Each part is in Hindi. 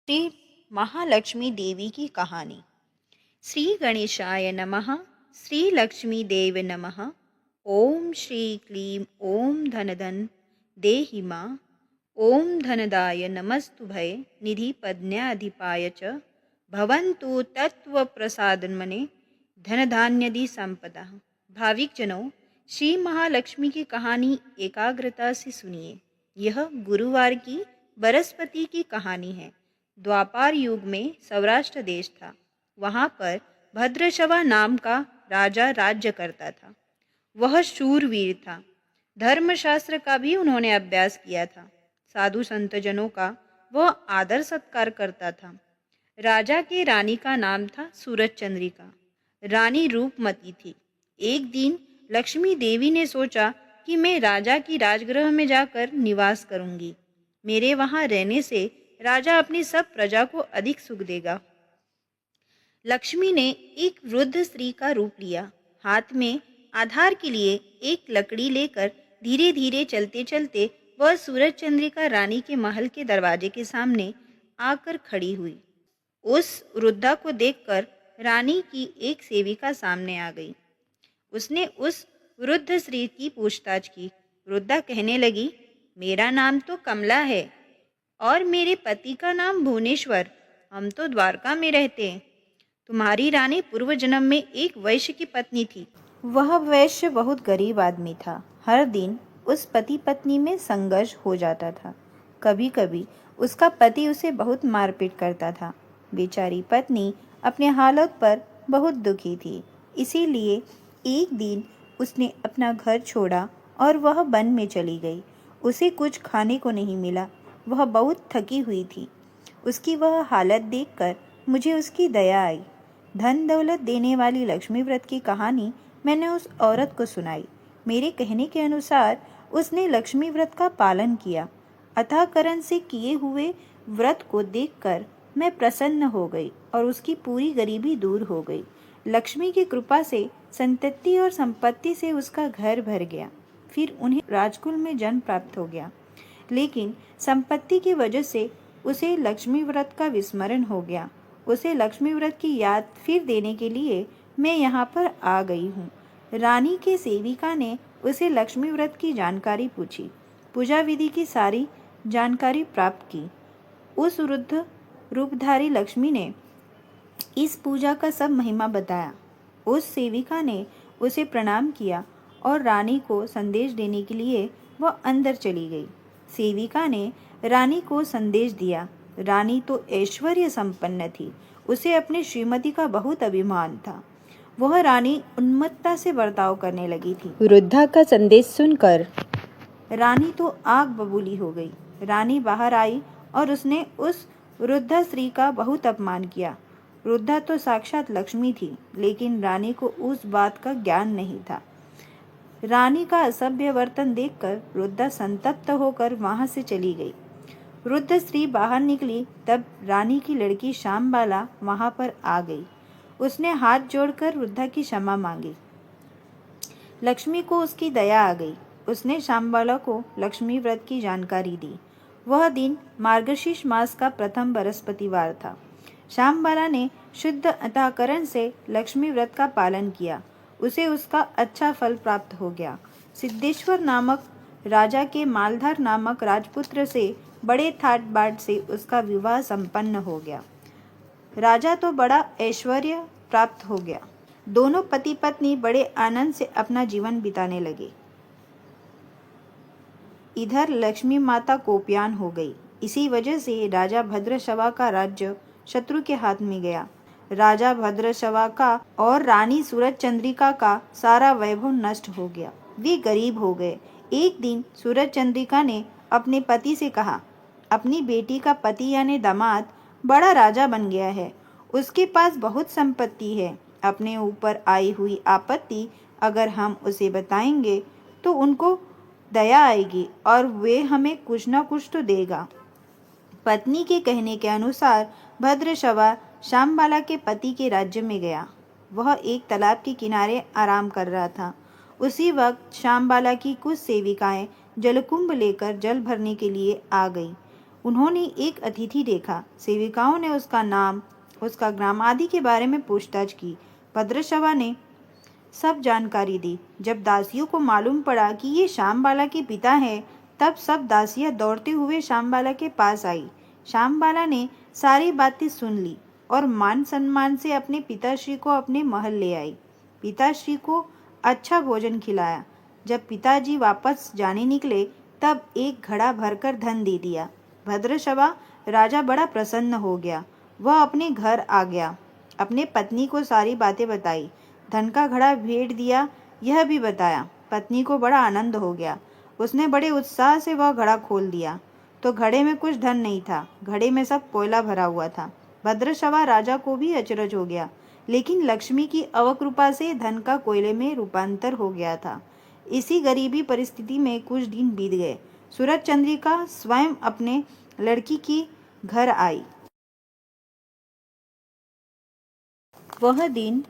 श्री महालक्ष्मी देवी की कहानी। श्री गणेशाय नमः। श्री लक्ष्मी देव नमः। ओम श्री क्लीं ओम धनधन देहि मां। ओम धनदाय नमस्तुभये निधि पद्न्याधिपाय च भवन्तु तत्व प्रसादन्मने धनधान्यदि संपदा। भाविक जनों, श्री महालक्ष्मी की कहानी एकाग्रता से सुनिए। यह गुरुवार की बृहस्पति की कहानी है। द्वापार युग में सौराष्ट्र देश था। वहां पर भद्रशवा नाम का राजा राज्य करता था। वह शूरवीर था। धर्मशास्त्र का भी उन्होंने अभ्यास किया था। साधु संतजनों का वह आदर सत्कार करता था। राजा के रानी का नाम था सूरज चंद्रिका। रानी रूपमती थी। एक दिन लक्ष्मी देवी ने सोचा कि मैं राजा की राजगृह में जाकर निवास करूंगी। मेरे वहां रहने से राजा अपनी सब प्रजा को अधिक सुख देगा। लक्ष्मी ने एक वृद्ध स्त्री का रूप लिया। हाथ में आधार के लिए एक लकड़ी लेकर धीरे धीरे चलते चलते वह सूरज चंद्रिका रानी के महल के दरवाजे के सामने आकर खड़ी हुई। उस वृद्धा को देखकर रानी की एक सेविका सामने आ गई। उसने उस वृद्ध स्त्री की पूछताछ की। वृद्धा कहने लगी, मेरा नाम तो कमला है और मेरे पति का नाम भुवनेश्वर। हम तो द्वारका में रहते हैं। तुम्हारी रानी पूर्व जन्म में एक वैश्य की पत्नी थी। वह वैश्य बहुत गरीब आदमी था। हर दिन उस पति पत्नी में संघर्ष हो जाता था। कभी कभी उसका पति उसे बहुत मारपीट करता था। बेचारी पत्नी अपने हालत पर बहुत दुखी थी। इसीलिए एक दिन उसने अपना घर छोड़ा और वह वन में चली गई। उसे कुछ खाने को नहीं मिला। वह बहुत थकी हुई थी। उसकी वह हालत देखकर मुझे उसकी दया आई। धन दौलत देने वाली लक्ष्मी व्रत की कहानी मैंने उस औरत को सुनाई। मेरे कहने के अनुसार उसने लक्ष्मी व्रत का पालन किया। अथाकरण से किए हुए व्रत को देखकर मैं प्रसन्न हो गई और उसकी पूरी गरीबी दूर हो गई। लक्ष्मी की कृपा से संतति और संपत्ति से उसका घर भर गया। फिर उन्हें राजकुल में जन्म प्राप्त हो गया। लेकिन संपत्ति की वजह से उसे लक्ष्मी व्रत का विस्मरण हो गया। उसे लक्ष्मी व्रत की याद फिर देने के लिए मैं यहाँ पर आ गई हूँ। रानी के सेविका ने उसे लक्ष्मी व्रत की जानकारी पूछी। पूजा विधि की सारी जानकारी प्राप्त की। उस वृद्ध रूपधारी लक्ष्मी ने इस पूजा का सब महिमा बताया। उस सेविका ने उसे प्रणाम किया और रानी को संदेश देने के लिए वह अंदर चली गई। सेविका ने रानी को संदेश दिया। रानी तो ऐश्वर्य संपन्न थी। उसे अपने श्रीमती का बहुत अभिमान था। वह रानी उन्मत्तता से बर्ताव करने लगी थी। वृद्धा का संदेश सुनकर रानी तो आग बबूली हो गई। रानी बाहर आई और उसने उस वृद्धा स्त्री का बहुत अपमान किया। वृद्धा तो साक्षात लक्ष्मी थी, लेकिन रानी को उस बात का ज्ञान नहीं था। रानी का असभ्य वर्तन देखकर वृद्धा संतप्त होकर वहां से चली गई। वृद्ध स्त्री बाहर निकली तब रानी की लड़की श्यामबाला वहां पर आ गई। उसने हाथ जोड़कर वृद्धा की क्षमा मांगी। लक्ष्मी को उसकी दया आ गई। उसने श्यामबाला को लक्ष्मी व्रत की जानकारी दी। वह दिन मार्गशीर्ष मास का प्रथम बृहस्पतिवार था। श्यामबाला ने शुद्ध अंतःकरण से लक्ष्मी व्रत का पालन किया। उसे उसका अच्छा फल प्राप्त हो गया। सिद्धेश्वर नामक राजा के मालधार नामक राजपुत्र से बड़े ठाट बाट से उसका विवाह संपन्न हो गया। राजा तो बड़ा ऐश्वर्य प्राप्त हो गया। दोनों पति पत्नी बड़े आनंद से अपना जीवन बिताने लगे। इधर लक्ष्मी माता कोपयान हो गई। इसी वजह से राजा भद्रशवा का राज्य शत्रु के हाथ में गया। राजा भद्रशवा का और रानी सूरज चंद्रिका का सारा वैभव नष्ट हो गया। वे गरीब हो गए। एक दिन सूरज चंद्रिका ने अपने पति से कहा, अपनी बेटी का पति यानी दामाद बड़ा राजा बन गया है। उसके पास बहुत संपत्ति है। अपने ऊपर आई हुई आपत्ति अगर हम उसे बताएंगे तो उनको दया आएगी और वे हमें कुछ न कुछ तो देगा। पत्नी के कहने के अनुसार भद्रशवा श्यामबाला के पति के राज्य में गया। वह एक तालाब के किनारे आराम कर रहा था। उसी वक्त श्यामबाला की कुछ सेविकाएं जलकुंभ लेकर जल भरने के लिए आ गई। उन्होंने एक अतिथि देखा। सेविकाओं ने उसका नाम, उसका ग्राम आदि के बारे में पूछताछ की। भद्रशवा ने सब जानकारी दी। जब दासियों को मालूम पड़ा कि ये श्यामबाला के पिता हैं, तब सब दासियां दौड़ते हुए श्यामबाला के पास आई। श्यामबाला ने सारी बातें सुन ली और मान सम्मान से अपने पिताश्री को अपने महल ले आई। पिताश्री को अच्छा भोजन खिलाया। जब पिताजी वापस जाने निकले, तब एक घड़ा भरकर धन दे दिया। भद्रशवा राजा बड़ा प्रसन्न हो गया। वह अपने घर आ गया, अपने पत्नी को सारी बातें बताई। धन का घड़ा भेंट दिया, यह भी बताया। पत्नी को बड़ा आनंद हो गया। उसने बड़े उत्साह से वह घड़ा खोल दिया तो घड़े में कुछ धन नहीं था। घड़े में सब कोयला भरा हुआ था। भद्रशवा राजा को भी अचरज हो गया, लेकिन लक्ष्मी की अवकृपा से धन का कोयले में रूपांतर हो गया था। इसी गरीबी परिस्थिति में कुछ दिन बीत गए। सूरज चंद्रिका स्वयं अपने लड़की के घर आई। वह दिन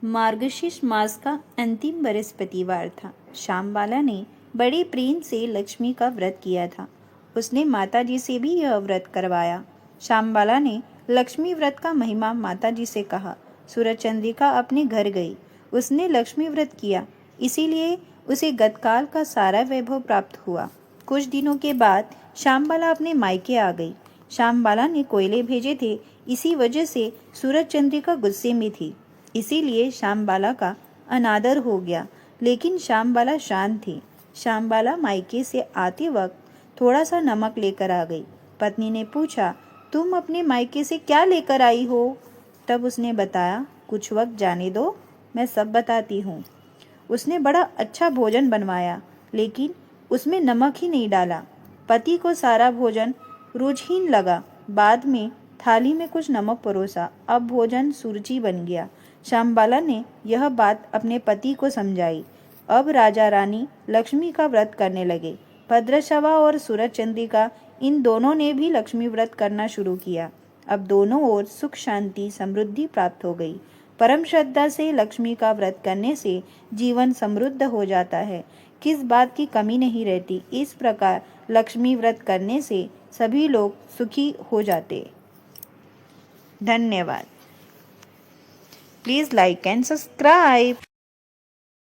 मार्गशीर्ष मास का अंतिम बृहस्पतिवार था। श्यामबाला ने बड़े प्रेम से लक्ष्मी का व्रत किया था। उसने माताजी से भी यह व्रत करवाया। श्यामबाला ने लक्ष्मी व्रत का महिमा माताजी से कहा। सूरज चंद्रिका अपने घर गई। उसने लक्ष्मी व्रत किया, इसीलिए उसे गतकाल का सारा वैभव प्राप्त हुआ। कुछ दिनों के बाद श्यामबाला अपने मायके आ गई। श्यामबाला ने कोयले भेजे थे, इसी वजह से सूरज चंद्रिका गुस्से में थी। इसीलिए श्यामबाला का अनादर हो गया, लेकिन श्यामबाला शांत थी। श्यामबाला मायके से आते वक्त थोड़ा सा नमक लेकर आ गई। पत्नी ने पूछा, तुम अपने मायके से क्या लेकर आई हो? तब उसने बताया, कुछ वक्त जाने दो, मैं सब बताती हूँ। उसने बड़ा अच्छा भोजन बनवाया, लेकिन उसमें नमक ही नहीं डाला। पति को सारा भोजन रुचहीन लगा। बाद में थाली में कुछ नमक परोसा। अब भोजन सुरुचि बन गया। श्यामबाला ने यह बात अपने पति को समझाई। अब राजा रानी लक्ष्मी का व्रत करने लगे। भद्रशवा और सूरज चंद्रिका इन दोनों ने भी लक्ष्मी व्रत करना शुरू किया। अब दोनों ओर सुख, शांति, समृद्धि प्राप्त हो गई। परम श्रद्धा से लक्ष्मी का व्रत करने से जीवन समृद्ध हो जाता है, किस बात की कमी नहीं रहती। इस प्रकार लक्ष्मी व्रत करने से सभी लोग सुखी हो जाते। धन्यवाद। Please like and subscribe.